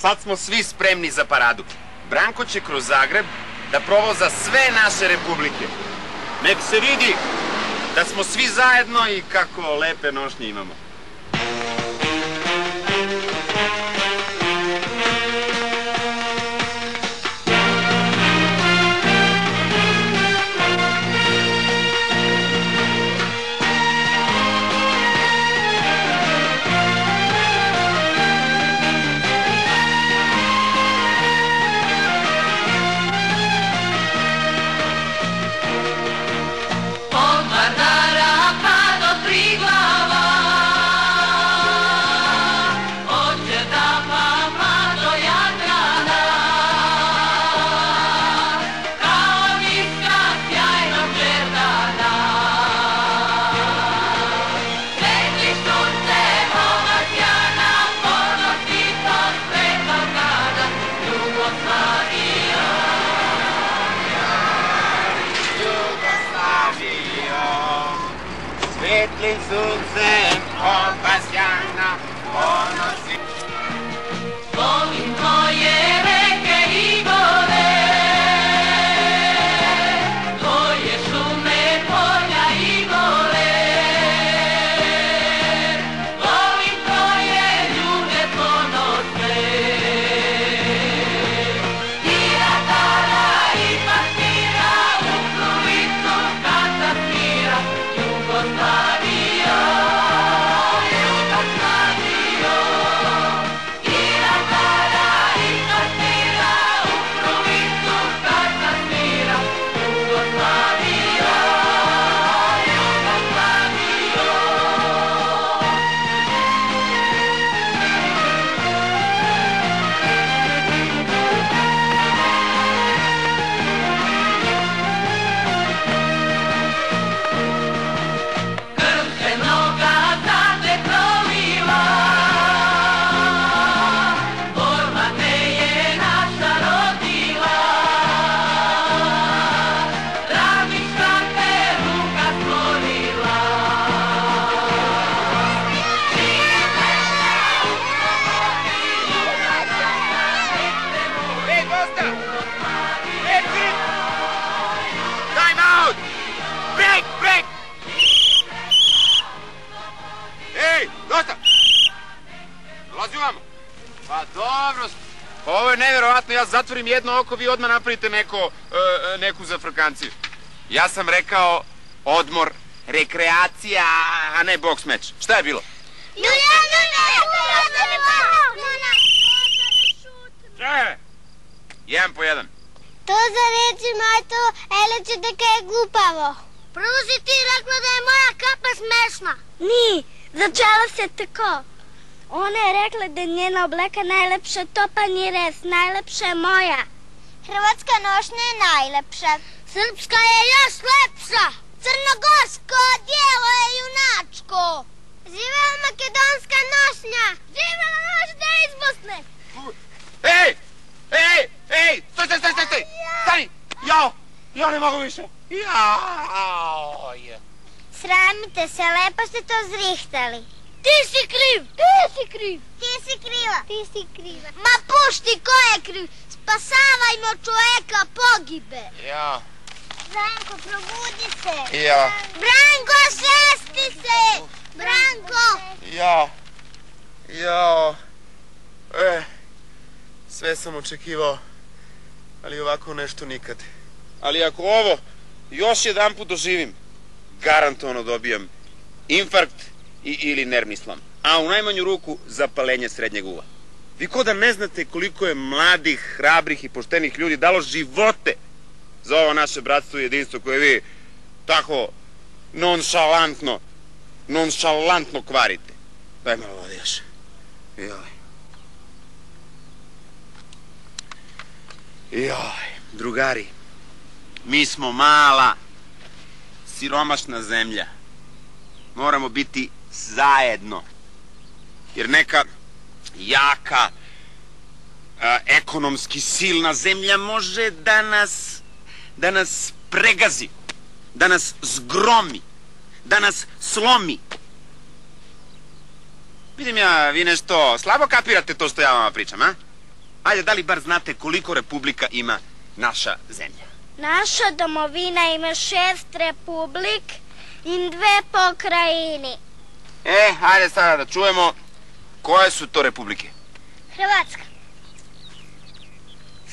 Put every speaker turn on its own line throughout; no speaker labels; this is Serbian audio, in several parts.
sad smo svi spremni za paradu. Branko će kroz Zagreb da provoza sve naše republike. Nek se vidi da smo svi zajedno i kako lepe nošnje imamo.
Svetlim suncem obasjana ponosi.
Volim tvoje reke i gore, tvoje šume, polja i gore. Volim tvoje ljude ponosne, i ratara i pastira, u Kruvicu kada svira Jugoslavija.
Pa dobro, ovo je nevjerovatno, ja zatvorim jedno oko, vi odmah napravite neku zafrkanciju. Ja sam rekao odmor, rekreacija, a ne boks meč. Šta je bilo? Jedan po jedan.
To za reći, majto, ele će da je glupavo. Prvo si ti rekla da je moja kapa smešna.
Ni, začela se tako. Ona je rekla da je njena obleka najlepša, to pa ni res, najlepša je moja.
Hrvatska nošnja je najlepša.
Srpska je još lepša.
Crnogorsko odijelo je junačko. Živela makedonska nošnja.
Živela nošnja iz Bosne.
Ej, stoj, stani, ja ne mogu više.
Sramite se, lepo ste to zrihtali.
Ti si kriv.
Ti si kriva. Ma pušti, ko je kriv? Spasavajmo čoveka, pogibe.
Ja.
Branko, probudi se.
Ja.
Branko, šesti se. Branko.
Ja. Sve sam očekivao, ali ovako nešto nikad.
Ali ako ovo još jedan put doživim, garantovano dobijam infarkt ili nervni slom. A u najmanju ruku zapalenje srednjeg uva. Vi ko da ne znate koliko je mladih, hrabrih i poštenih ljudi dalo živote za ovo naše bratstvo i jedinstvo koje vi tako nonšalantno kvarite. Daj malo vode još. Drugari, mi smo mala, siromašna zemlja. Moramo biti zajedno. Jer neka jaka, ekonomski silna zemlja može da nas pregazi, da nas zgromi, da nas slomi. Vidim ja, vi nešto slabo kapirate to što ja vama pričam, a? Ajde, da li bar znate koliko republika ima naša zemlja?
Naša domovina ima 6 republik i 2 pokrajini.
Ajde sada da čujemo koje su to republike.
Hrvatska,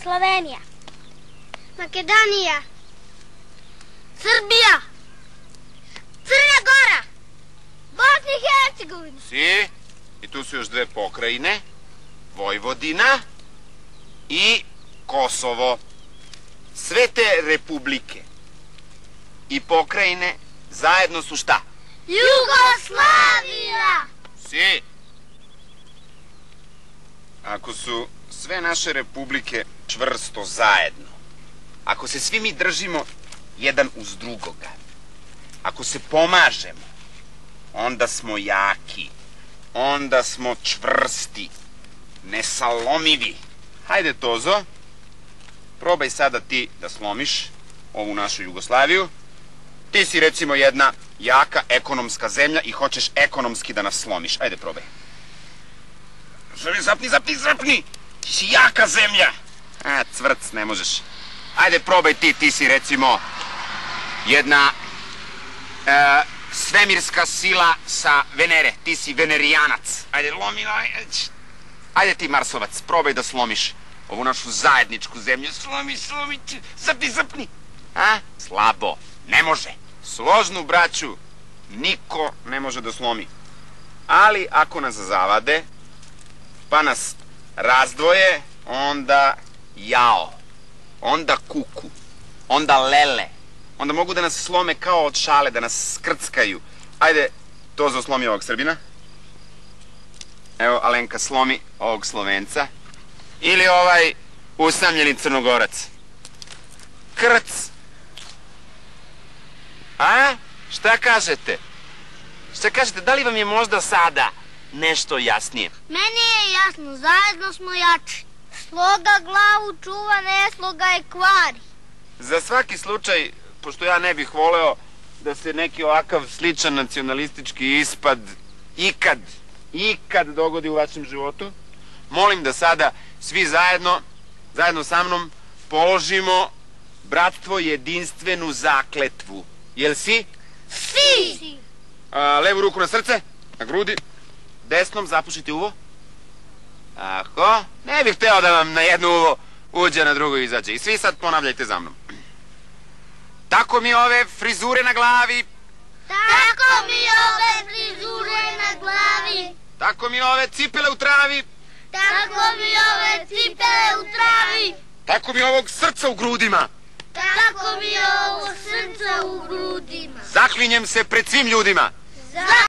Slovenija,
Makedonija, Srbija, Crna Gora, Bosna i Hercegovina.
Si, i tu su još 2 pokrajine, Vojvodina i Kosovo. Sve te republike i pokrajine zajedno su šta?
Jugoslavija.
Si. Ako su sve naše republike čvrsto zajedno, ako se svi mi držimo jedan uz drugoga, ako se pomažemo, onda smo jaki, onda smo čvrsti, nesalomivi. Hajde, Tozo, probaj sada ti da slomiš ovu našu Jugoslaviju. Ti si recimo jedna jaka ekonomska zemlja i hoćeš ekonomski da nas slomiš. Ajde, probaj. Zapni! Ti si jaka zemlja. Cvrc, ne možeš. Ajde, probaj ti si recimo jedna svemirska sila sa Venere. Ti si venerijanac. Ajde, lomi. Ajde ti, Marsovac, probaj da slomiš ovu našu zajedničku zemlju. Slomi. Zapni. Slabo. Ne može. Složnu braću niko ne može da slomi. Ali ako nas zavade, pa nas razdvoje, onda jao, onda kuku, onda lele, onda mogu da nas slome kao od šale, da nas skrckaju. Ajde, Tozo, slomi ovog Srbina. Evo, Alenka, slomi ovog Slovenca. Ili ovaj usamljeni Crnogorac. Krc. Šta kažete? Da li vam je možda sada nešto jasnije?
Meni je jasno, zajedno smo jači. Sloga glavu čuva, ne sloga je kvari.
Za svaki slučaj, pošto ja ne bih voleo da se neki ovakav sličan nacionalistički ispad ikad dogodi u vašem životu, molim da sada svi zajedno sa mnom položimo bratstvo jedinstvenu zakletvu. Jel si?
Si!
Levu ruku na srce, na grudi, desnom zapušite uvo. Tako, ne bih hteo da vam na jedno uvo uđe, na drugo izađe. I svi sad ponavljajte za mnom. Tako mi ove frizure na glavi.
Tako mi ove frizure na glavi.
Tako mi ove cipele u travi.
Tako mi ove cipele u travi.
Tako mi ovog srca u grudima.
Tako mi ovo srce u grudima.
Zaklinjem se pred svim ljudima.